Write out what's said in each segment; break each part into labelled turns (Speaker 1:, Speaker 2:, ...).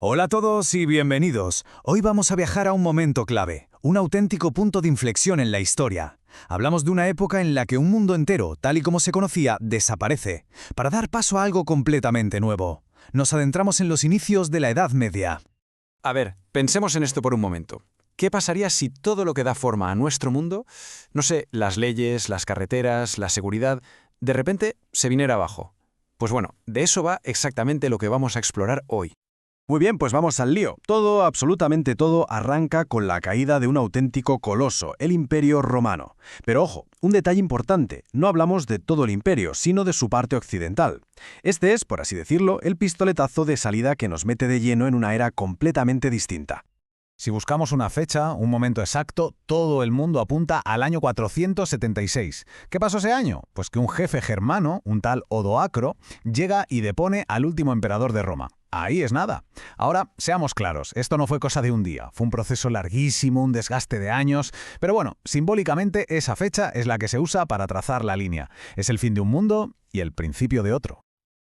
Speaker 1: Hola a todos y bienvenidos. Hoy vamos a viajar a un momento clave, un auténtico punto de inflexión en la historia. Hablamos de una época en la que un mundo entero, tal y como se conocía, desaparece, para dar paso a algo completamente nuevo. Nos adentramos en los inicios de la Edad Media.
Speaker 2: A ver, pensemos en esto por un momento. ¿Qué pasaría si todo lo que da forma a nuestro mundo, no sé, las leyes, las carreteras, la seguridad, de repente se viniera abajo? Pues bueno, de eso va exactamente lo que vamos a explorar hoy.
Speaker 3: Muy bien, pues vamos al lío. Todo, absolutamente todo, arranca con la caída de un auténtico coloso, el Imperio Romano. Pero ojo, un detalle importante, no hablamos de todo el imperio, sino de su parte occidental. Este es, por así decirlo, el pistoletazo de salida que nos mete de lleno en una era completamente distinta.
Speaker 1: Si buscamos una fecha, un momento exacto, todo el mundo apunta al año 476. ¿Qué pasó ese año? Pues que un jefe germano, un tal Odoacro, llega y depone al último emperador de Roma. Ahí es nada. Ahora, seamos claros, esto no fue cosa de un día, fue un proceso larguísimo, un desgaste de años, pero bueno, simbólicamente esa fecha es la que se usa para trazar la línea. Es el fin de un mundo y el principio de otro.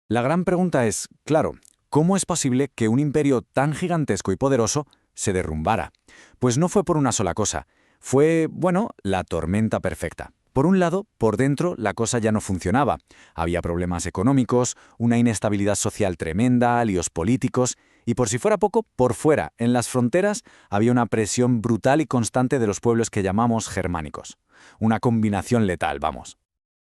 Speaker 2: La gran pregunta es, claro, ¿cómo es posible que un imperio tan gigantesco y poderoso se derrumbara? Pues no fue por una sola cosa. Fue, bueno, la tormenta perfecta. Por un lado, por dentro la cosa ya no funcionaba. Había problemas económicos, una inestabilidad social tremenda, líos políticos, y por si fuera poco, por fuera, en las fronteras, había una presión brutal y constante de los pueblos que llamamos germánicos. Una combinación letal, vamos.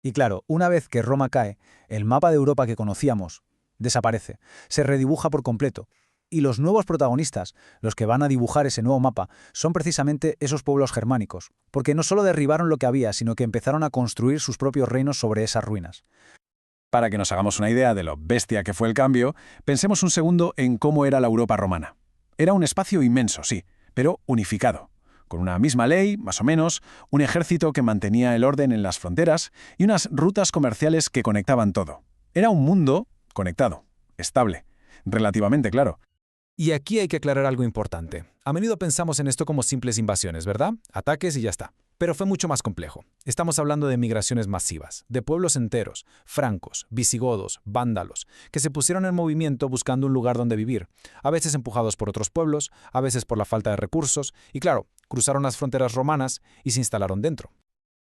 Speaker 4: Y claro, una vez que Roma cae, el mapa de Europa que conocíamos desaparece, se redibuja por completo. Y los nuevos protagonistas, los que van a dibujar ese nuevo mapa, son precisamente esos pueblos germánicos, porque no solo derribaron lo que había, sino que empezaron a construir sus propios reinos sobre esas ruinas.
Speaker 3: Para que nos hagamos una idea de lo bestia que fue el cambio, pensemos un segundo en cómo era la Europa romana. Era un espacio inmenso, sí, pero unificado, con una misma ley, más o menos, un ejército que mantenía el orden en las fronteras y unas rutas comerciales que conectaban todo. Era un mundo conectado, estable, relativamente claro.
Speaker 5: Y aquí hay que aclarar algo importante. A menudo pensamos en esto como simples invasiones, ¿verdad? Ataques y ya está. Pero fue mucho más complejo. Estamos hablando de migraciones masivas, de pueblos enteros, francos, visigodos, vándalos, que se pusieron en movimiento buscando un lugar donde vivir, a veces empujados por otros pueblos, a veces por la falta de recursos, y claro, cruzaron las fronteras romanas y se instalaron dentro.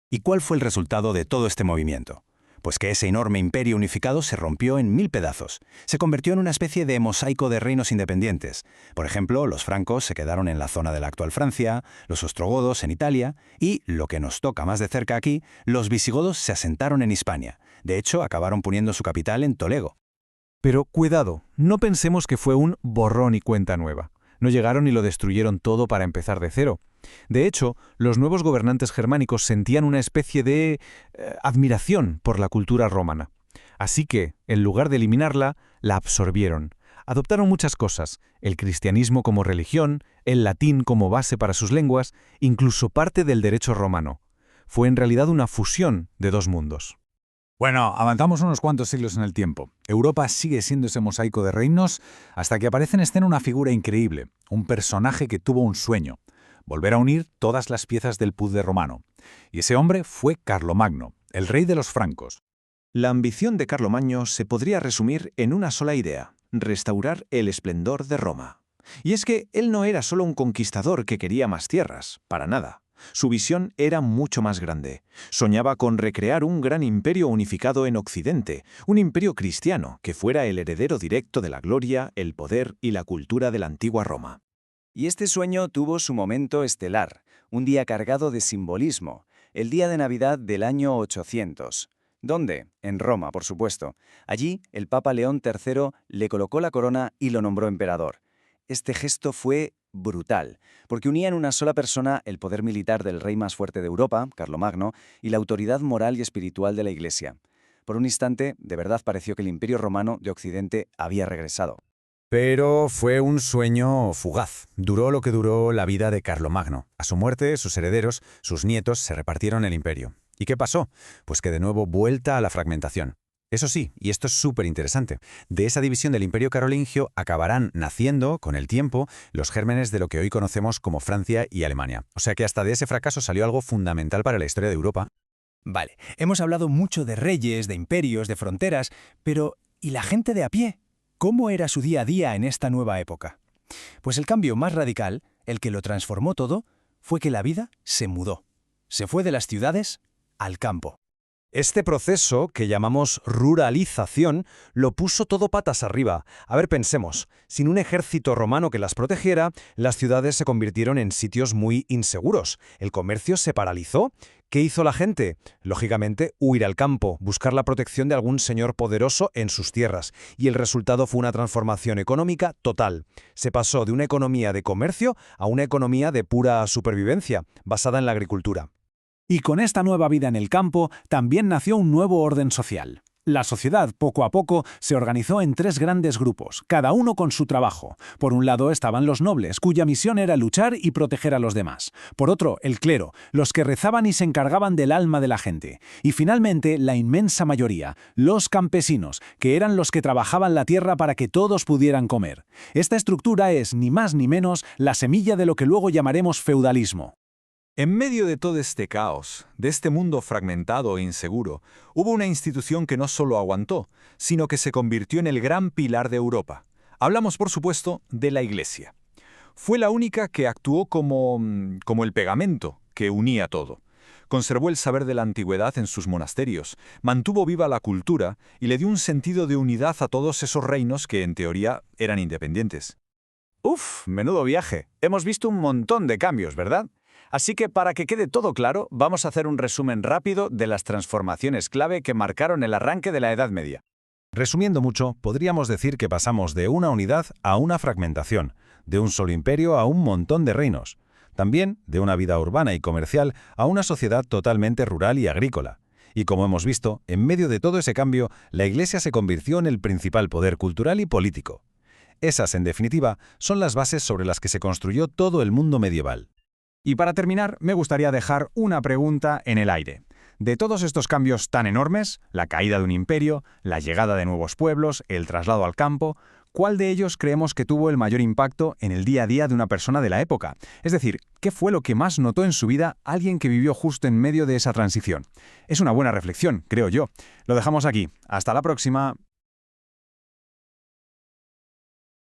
Speaker 6: ¿Y cuál fue el resultado de todo este movimiento? Pues que ese enorme imperio unificado se rompió en 1000 pedazos. Se convirtió en una especie de mosaico de reinos independientes. Por ejemplo, los francos se quedaron en la zona de la actual Francia, los ostrogodos en Italia y, lo que nos toca más de cerca aquí, los visigodos se asentaron en Hispania. De hecho, acabaron poniendo su capital en Toledo.
Speaker 5: Pero cuidado, no pensemos que fue un borrón y cuenta nueva. No llegaron y lo destruyeron todo para empezar de cero. De hecho, los nuevos gobernantes germánicos sentían una especie de admiración por la cultura romana. Así que, en lugar de eliminarla, la absorbieron. Adoptaron muchas cosas, el cristianismo como religión, el latín como base para sus lenguas, incluso parte del derecho romano. Fue en realidad una fusión de dos mundos.
Speaker 1: Bueno, avanzamos unos cuantos siglos en el tiempo. Europa sigue siendo ese mosaico de reinos hasta que aparece en escena una figura increíble, un personaje que tuvo un sueño: volver a unir todas las piezas del puzzle romano. Y ese hombre fue Carlomagno, el rey de los francos.
Speaker 7: La ambición de Carlomagno se podría resumir en una sola idea: restaurar el esplendor de Roma. Y es que él no era solo un conquistador que quería más tierras, para nada. Su visión era mucho más grande. Soñaba con recrear un gran imperio unificado en Occidente, un imperio cristiano que fuera el heredero directo de la gloria, el poder y la cultura de la antigua Roma.
Speaker 8: Y este sueño tuvo su momento estelar, un día cargado de simbolismo, el día de Navidad del año 800. ¿Dónde? En Roma, por supuesto. Allí, el Papa León III le colocó la corona y lo nombró emperador. Este gesto fue brutal, porque unía en una sola persona el poder militar del rey más fuerte de Europa, Carlomagno, y la autoridad moral y espiritual de la Iglesia. Por un instante, de verdad pareció que el Imperio Romano de Occidente había regresado.
Speaker 1: Pero fue un sueño fugaz. Duró lo que duró la vida de Carlomagno. A su muerte, sus herederos, sus nietos, se repartieron el imperio. ¿Y qué pasó? Pues que de nuevo vuelta a la fragmentación. Eso sí, y esto es súper interesante, de esa división del Imperio Carolingio acabarán naciendo, con el tiempo, los gérmenes de lo que hoy conocemos como Francia y Alemania. O sea que hasta de ese fracaso salió algo fundamental para la historia de Europa.
Speaker 9: Vale, hemos hablado mucho de reyes, de imperios, de fronteras, pero ¿y la gente de a pie?
Speaker 4: ¿Cómo era su día a día en esta nueva época? Pues el cambio más radical, el que lo transformó todo, fue que la vida se mudó. Se fue de las ciudades al campo.
Speaker 9: Este proceso, que llamamos ruralización, lo puso todo patas arriba. A ver, pensemos, sin un ejército romano que las protegiera, las ciudades se convirtieron en sitios muy inseguros. El comercio se paralizó. ¿Qué hizo la gente? Lógicamente, huir al campo, buscar la protección de algún señor poderoso en sus tierras. Y el resultado fue una transformación económica total. Se pasó de una economía de comercio a una economía de pura supervivencia, basada en la agricultura.
Speaker 3: Y con esta nueva vida en el campo también nació un nuevo orden social. La sociedad, poco a poco, se organizó en 3 grandes grupos, cada uno con su trabajo. Por un lado estaban los nobles, cuya misión era luchar y proteger a los demás. Por otro, el clero, los que rezaban y se encargaban del alma de la gente. Y finalmente, la inmensa mayoría, los campesinos, que eran los que trabajaban la tierra para que todos pudieran comer. Esta estructura es, ni más ni menos, la semilla de lo que luego llamaremos feudalismo.
Speaker 5: En medio de todo este caos, de este mundo fragmentado e inseguro, hubo una institución que no solo aguantó, sino que se convirtió en el gran pilar de Europa. Hablamos, por supuesto, de la Iglesia. Fue la única que actuó como el pegamento que unía todo. Conservó el saber de la antigüedad en sus monasterios, mantuvo viva la cultura y le dio un sentido de unidad a todos esos reinos que, en teoría, eran independientes.
Speaker 2: Uf, menudo viaje. Hemos visto un montón de cambios, ¿verdad? Así que para que quede todo claro, vamos a hacer un resumen rápido de las transformaciones clave que marcaron el arranque de la Edad Media.
Speaker 1: Resumiendo mucho, podríamos decir que pasamos de una unidad a una fragmentación, de un solo imperio a un montón de reinos. También de una vida urbana y comercial a una sociedad totalmente rural y agrícola. Y como hemos visto, en medio de todo ese cambio, la Iglesia se convirtió en el principal poder cultural y político. Esas, en definitiva, son las bases sobre las que se construyó todo el mundo medieval.
Speaker 3: Y para terminar, me gustaría dejar una pregunta en el aire. De todos estos cambios tan enormes, la caída de un imperio, la llegada de nuevos pueblos, el traslado al campo, ¿cuál de ellos creemos que tuvo el mayor impacto en el día a día de una persona de la época? Es decir, ¿qué fue lo que más notó en su vida alguien que vivió justo en medio de esa transición? Es una buena reflexión, creo yo. Lo dejamos aquí. Hasta la próxima.